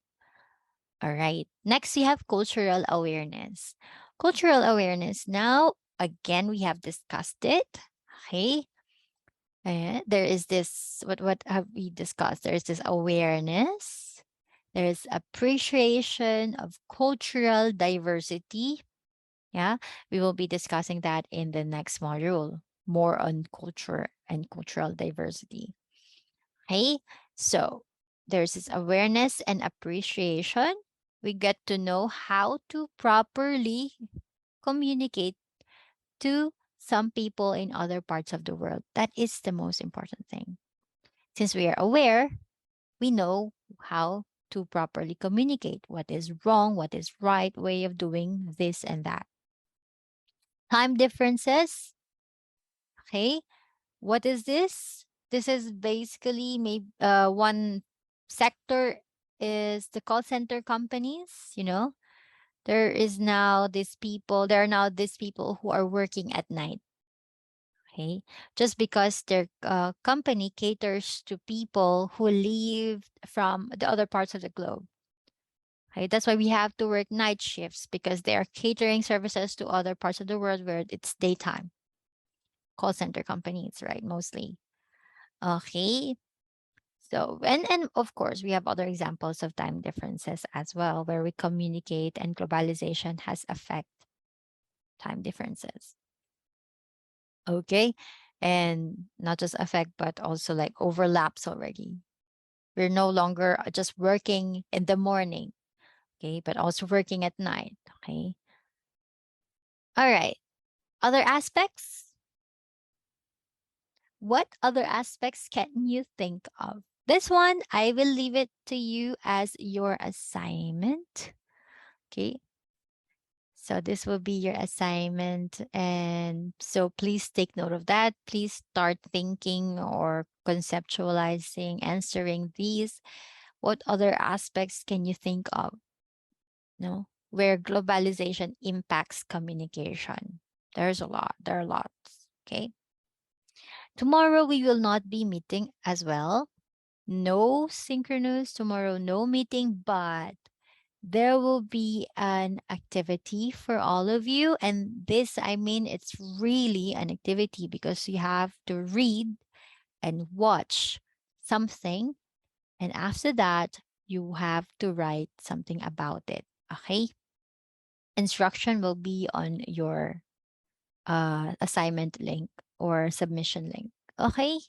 All right. Next, we have cultural awareness. Cultural awareness. Now, again, we have discussed it. Okay. There is this, what have we discussed? There is this awareness. There is appreciation of cultural diversity. Yeah. We will be discussing that in the next module, more on culture and cultural diversity. Okay. So there's this awareness and appreciation. We get to know how to properly communicate to some people in other parts of the world. That is the most important thing. Since we are aware, we know how to properly communicate what is wrong, what is right way of doing this and that. Time differences. Okay. What is this? This is basically maybe one sector is the call center companies, there are now these people who are working at night. Okay. Just because their company caters to people who live from the other parts of the globe. Okay. That's why we have to work night shifts because they are catering services to other parts of the world where it's daytime. Call center companies, right? Mostly. Okay. So, and of course, we have other examples of time differences as well, where we communicate and globalization has affect time differences. Okay. And not just affect, but also like overlaps already. We're no longer just working in the morning, okay, but also working at night. Okay. All right. Other aspects? What other aspects can you think of? This one, I will leave it to you as your assignment. Okay. So this will be your assignment. And so please take note of that. Please start thinking or conceptualizing, answering these. What other aspects can you think of? No, where globalization impacts communication. There's a lot. There are lots. Okay. Tomorrow we will not be meeting as well. No synchronous tomorrow, no meeting, but there will be an activity for all of you. And this, I mean, it's really an activity because you have to read and watch something. And after that, you have to write something about it. Okay. Instruction will be on your assignment link or submission link. Okay.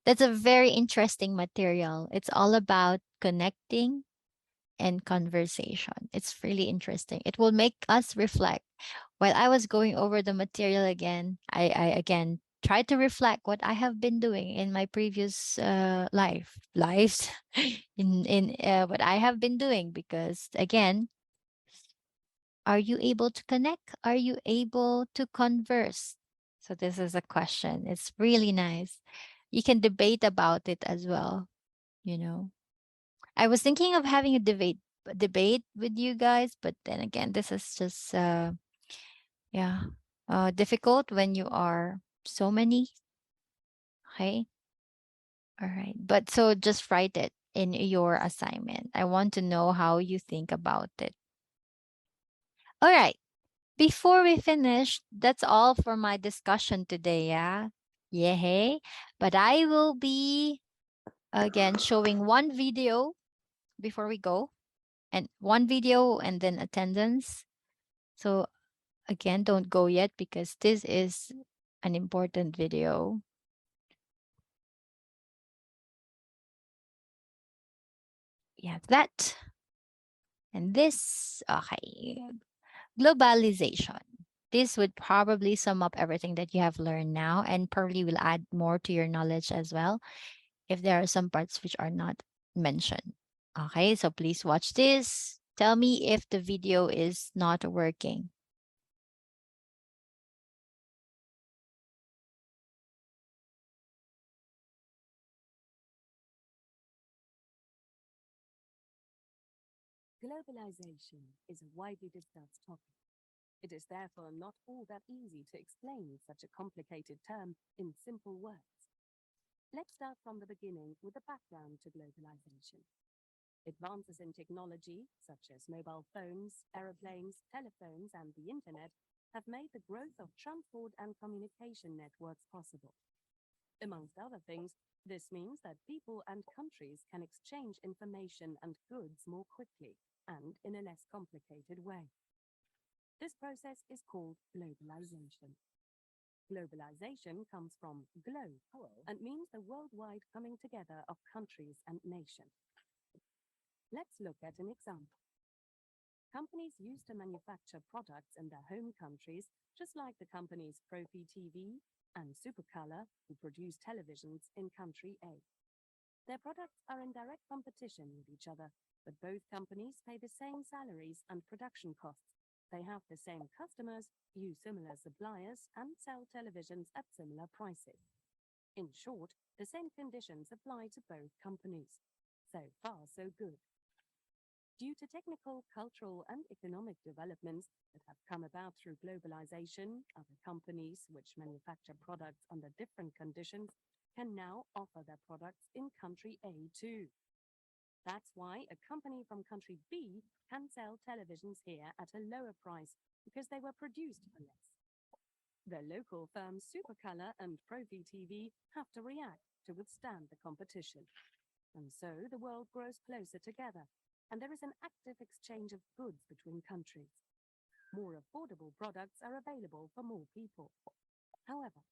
That's a very interesting material. It's all about connecting and conversation. It's really interesting. It will make us reflect. While I was going over the material again, I again tried to reflect what I have been doing in my previous lives, in what I have been doing. Because again, are you able to connect? Are you able to converse? So this is a question. It's really nice. You can debate about it as well. You know, I was thinking of having a debate with you guys, but then again, this is just yeah, difficult when you are so many. Okay. All right. But so just write it in your assignment. I want to know how you think about it. All right. Before we finish, that's all for my discussion today, yeah? Yay. But I will be again showing one video before we go, and one video and then attendance. So again, don't go yet because this is an important video. Yeah, that. And this, okay. Globalization. This would probably sum up everything that you have learned now and probably will add more to your knowledge as well if there are some parts which are not mentioned. Okay, so please watch this. Tell me if the video is not working. Globalization is a widely discussed topic. It is therefore not all that easy to explain such a complicated term in simple words. Let's start from the beginning with the background to globalization. Advances in technology, such as mobile phones, aeroplanes, telephones, and the internet, have made the growth of transport and communication networks possible. Amongst other things, this means that people and countries can exchange information and goods more quickly and in a less complicated way. This process is called globalization. Globalization comes from globe and means the worldwide coming together of countries and nations. Let's look at an example. Companies used to manufacture products in their home countries, just like the companies Profi TV and Supercolor, who produce televisions in country A. Their products are in direct competition with each other, but both companies pay the same salaries and production costs. They have the same customers, use similar suppliers, and sell televisions at similar prices. In short, the same conditions apply to both companies. So far, so good. Due to technical, cultural, and economic developments that have come about through globalization, other companies which manufacture products under different conditions can now offer their products in country A too. That's why a company from country B can sell televisions here at a lower price because they were produced for less. The local firms Supercolor and Profi TV have to react to withstand the competition. And so the world grows closer together, and there is an active exchange of goods between countries. More affordable products are available for more people. However,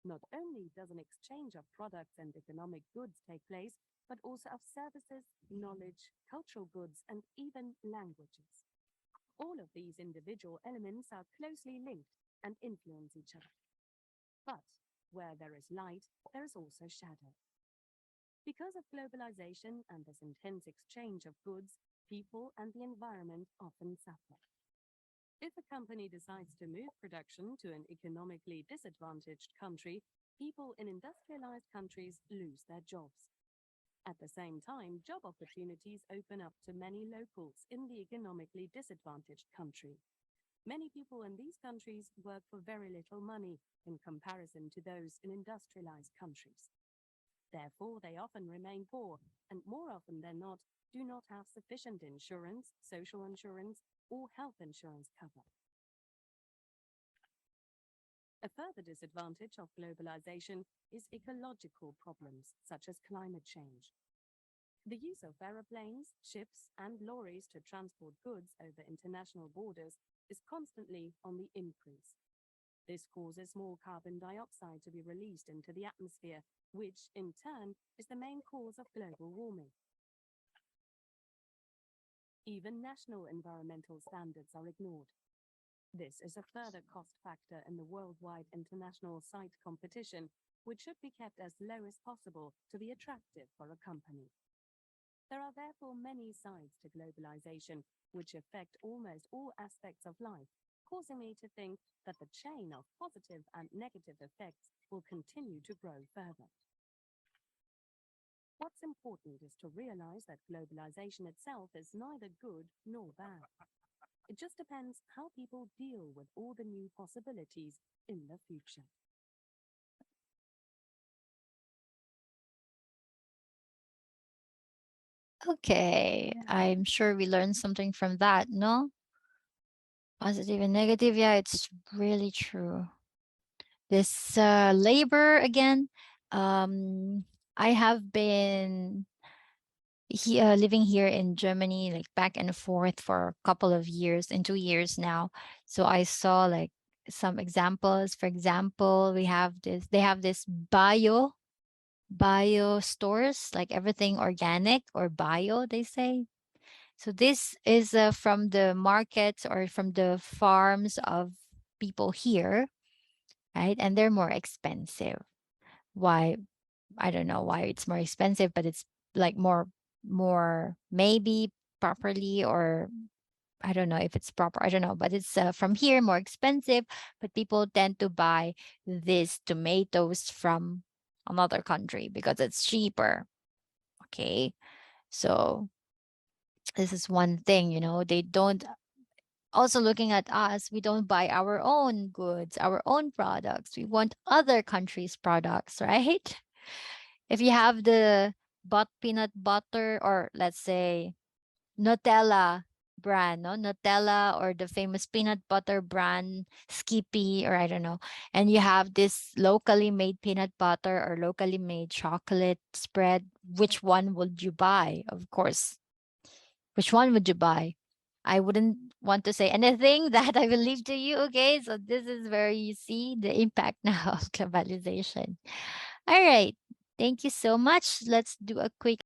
not only does an exchange of products and economic goods take place, but also of services, knowledge, cultural goods, and even languages. All of these individual elements are closely linked and influence each other. But where there is light, there is also shadow. Because of globalization and this intense exchange of goods, people and the environment often suffer. If a company decides to move production to an economically disadvantaged country, people in industrialized countries lose their jobs. At the same time, job opportunities open up to many locals in the economically disadvantaged country. Many people in these countries work for very little money in comparison to those in industrialized countries. Therefore, they often remain poor, and more often than not, do not have sufficient insurance, social insurance, or health insurance cover. A further disadvantage of globalization is ecological problems, such as climate change. The use of aeroplanes, ships, and lorries to transport goods over international borders is constantly on the increase. This causes more carbon dioxide to be released into the atmosphere, which, in turn, is the main cause of global warming. Even national environmental standards are ignored. This is a further cost factor in the worldwide international site competition, which should be kept as low as possible to be attractive for a company. There are therefore many sides to globalization, which affect almost all aspects of life, causing me to think that the chain of positive and negative effects will continue to grow further. What's important is to realize that globalization itself is neither good nor bad. It just depends how people deal with all the new possibilities in the future. Okay, I'm sure we learned something from that, no? Positive and negative, yeah, it's really true. This labor again, I have been living here in Germany, like back and forth for a couple of years, in 2 years now. So I saw like some examples. For example, they have this bio stores, like everything organic or bio, they say. So this is from the markets or from the farms of people here, right? And they're more expensive. Why? I don't know why it's more expensive, but it's like more maybe properly, or I don't know if it's proper. I don't know, but it's from here more expensive. But people tend to buy these tomatoes from another country because it's cheaper. Okay, so This is one thing, they don't also looking at us, we don't buy our own goods, our own products. We want other countries' products, right? If you have the peanut butter, or let's say Nutella brand, no? Nutella, or the famous peanut butter brand, Skippy, or I don't know. And you have this locally made peanut butter or locally made chocolate spread. Which one would you buy? Of course. Which one would you buy? I wouldn't want to say anything that I will leave to you. Okay. So this is where you see the impact now of globalization. All right. Thank you so much. Let's do a quick